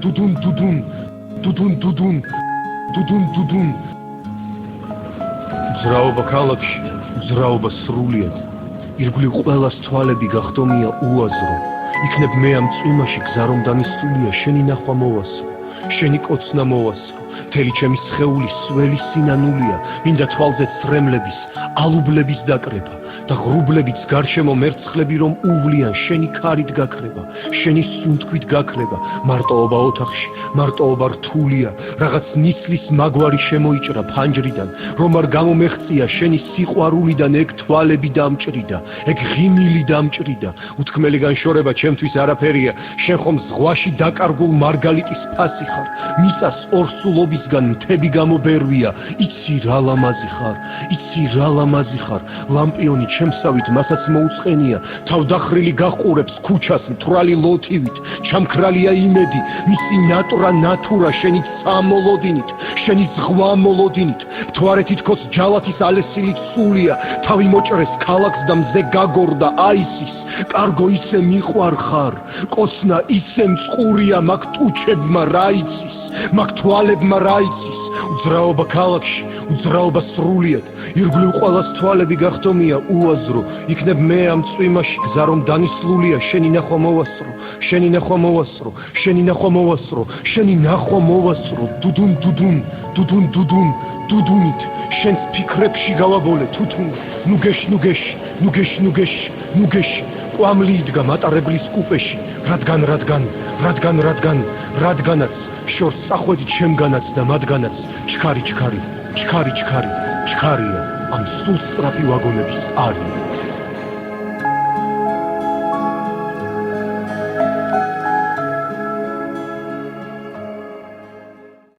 დუდუნ დუდუნ დუდუნ დუდუნ დუდუნ დუდუნ ძრაობა ქალაქში ძრაობა სრულიად ირგვლივ ყველას თვალები გახდომია უაზრო იქნებ მე ამ წვიმაში გზა რომ დამისულია შენი ნახვა მოვასრო შენი კოცნა მოვასრო მთელი ჩემი სხეული სველი სინანულია მინდა თვალზე ცრემლების ალუბლების დაკრება და ღრუბლებიც გარშემო მერცხლები რომ უვლიან შენი ქარით გაქრება შენი სუნთქვით გაქრება მარტოობა ოთახში მარტოობა რთულია რაღაც ნისლის მაგვარი შემოიჭრა ფანჯრიდან რომ არ გამომეღწია შენი სიყვარულიდან ეგ თვალები დამჭრიდა ეგ ღიმილი დამჭრიდა უთქმელი განშორება ჩემთვის არაფერია შენ ხომ ზღვაში დაკარგულ მარგალიტის ფასი ხარ მიწას ორსულობისგან მთები გამობერვია იცი რა ლამაზი ხარ ლამპიონი ჩემსავით მასაც მოუწყენია თავდახრილი გაყურებს ქუჩას მთვრალი ლოთივით ჩამქრალია იმედი მისი ნატურა შენი სამოლოდინით შენი ზღვა მოლოდინით მთვარე თითქოს ჯალათის ალესილით სულია თავი მოჭრეს ქალაქს და მზე გაგორდა აისის კარგო ისე მიყვარ ხარ კოცნა ისე მწყურია მაგ ტუჩებმა რა იცის მაგ თვალებმა რა იცის უძრაობა ქალაქში უძრაობა სრულიად ირგვლივ ყველას თვალები გახდომია უაზრო იქნებ მე ამ წვიმაში გზა რომ დამისლულია შენი ნახვა მოვასრო შენი ნახვა მოვასრო შენი ნახვა მოვასრო შენი ნახვა მოვასრო დუდუნ დუდუნ დუდუნ დუდუნ დუდუნით შენს ფიქრებში გავაბოლე თუთუნ ნუგეში ყვამლი იდგა მატარებლის კუპეში რადგანაც შორს წახვედი ჩემგანაც და მათგანაც ჩქარია ამ სულ სწრაფი ვაგონების არი